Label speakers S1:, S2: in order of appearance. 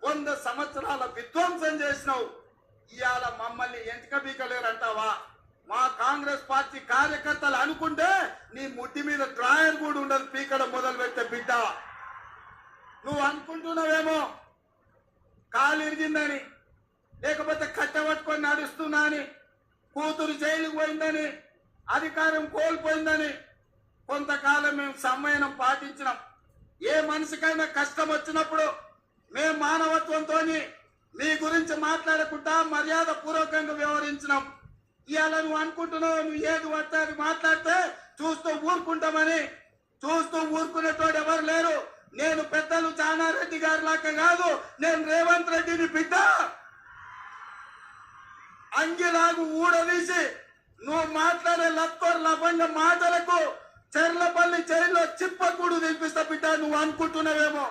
S1: 100 సంవత్సరాల విధ్వంసం చేసినావు. ఇవాళ మమ్మల్ని ఎంటిక బీకలేరంటావా? మా కాంగ్రెస్ పార్టీ కార్యకర్తలు అనుకుంటే నీ ముట్టి మీద డ్రాయర్ కూడా ఉండదు పీకడం మొదలు పెట్టే బిడ్డ. నువ్వు అనుకుంటున్నావేమో కాలు ఇరిగిందని, లేకపోతే కట్టబట్టుకొని నడుస్తున్నా అని, కూతురు జైలుకు పోయిందని, అధికారం కోల్పోయిందని కొంతకాలం మేము సమ్మేళనం పాటించినాం. ఏ మనిషికైనా కష్టం వచ్చినప్పుడు మేము మానవత్వంతో నీ గురించి మాట్లాడకుండా మర్యాద పూర్వకంగా వ్యవహరించినాం. ఇవాళ నువ్వు అనుకుంటున్నావు నువ్వు ఏది పడితే అది మాట్లాడితే చూస్తూ ఊరుకుంటామని. చూస్తూ ఊరుకునేటోడు ఎవరు లేరు. నేను పెద్దలు జానారెడ్డి గారి లాగా కాదు, నేను రేవంత్ రెడ్డిని బిడ్డ. అంగిలాగు ఊడదీసి నువ్వు మాట్లాడే లత్కోర్ లభంగ మాటలకు చెర్లపల్లి జైల్లో చిప్పకూడు తినిపిస్తా బిడ్డ. నువ్వు అనుకుంటున్నావేమో